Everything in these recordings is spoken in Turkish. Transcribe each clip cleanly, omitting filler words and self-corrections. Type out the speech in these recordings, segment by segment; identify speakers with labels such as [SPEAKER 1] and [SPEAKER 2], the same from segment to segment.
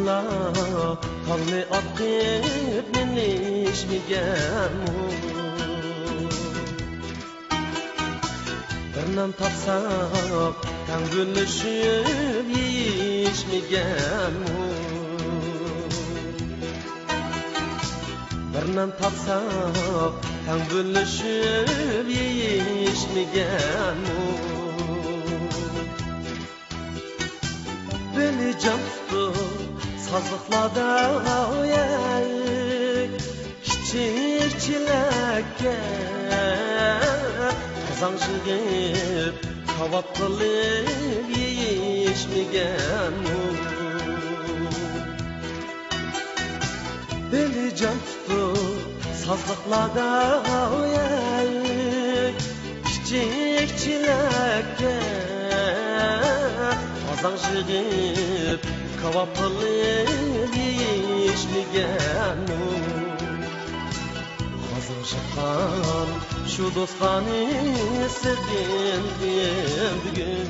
[SPEAKER 1] Yalla talni akıp minişmigen Birnam tapsak kan gülüşüp yiyişmigen Birnam tapsak kan gülüşüp yiyişmigen Beni can tuttu sazlıklarda Kiçik çilekke Kazan jigip kavap kılıp yiyişmigen Beni can tuttu sazlıklarda Kiçik çilekke Kazan jigip kavap kılıp yiyişmigen Hazır şakan şu dostani sevindim bugün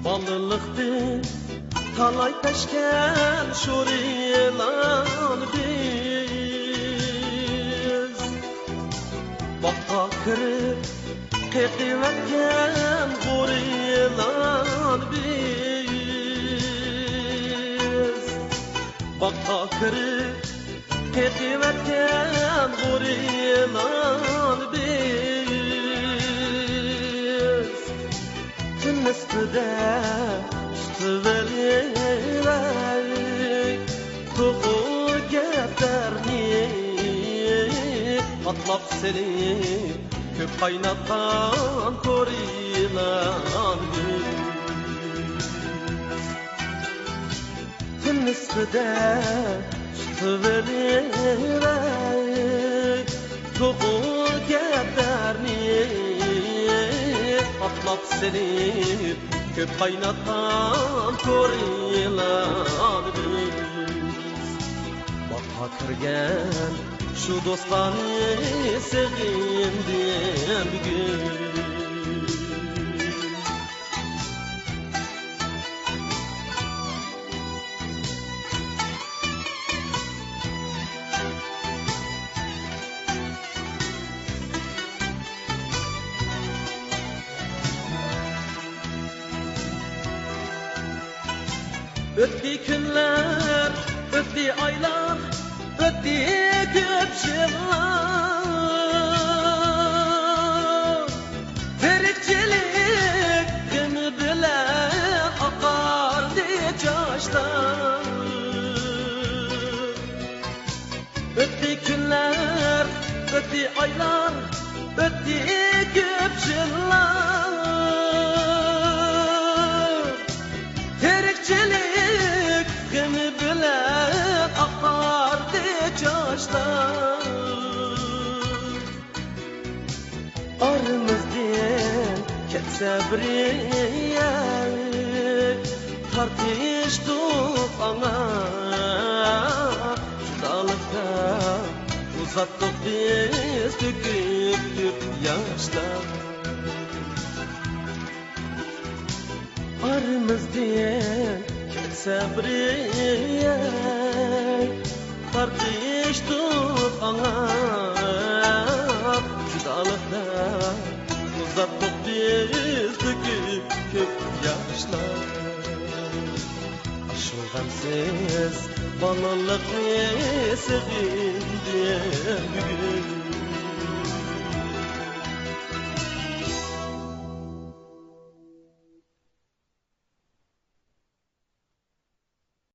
[SPEAKER 1] Balılıktı talay peşken şurilan biz Bakka kırıp Kıkıvetken gurilan biz Bakka kırıp Kıkıvetken gurilan biz Tüm üstüde üstü verilerek Tuğu getirni Atlap seni Köp kaynatan korilan Tüm üstüde sütü vererek Tuğu gederni Atlap seni Köp kaynatan korilan Bakha kirgen şu dostani sevindim bugün Ötdi günler, ötdi aylar Ötdi köp yıllar Terikçilik günü bilen akardı çaşlar Ötdi günler, ötdi aylar Ötdi köp yıllar Terikçilik günü bilen akardı çaşlar Aramızdan ketse biriye Tartıştık ana Judalıkta uzattık biz döküp yaşlar Aramızdan ketse biriye Tartıştık ana Judalıkta uzattık biz döküp yaşlar Aşılgamsız balalık sevindim bugün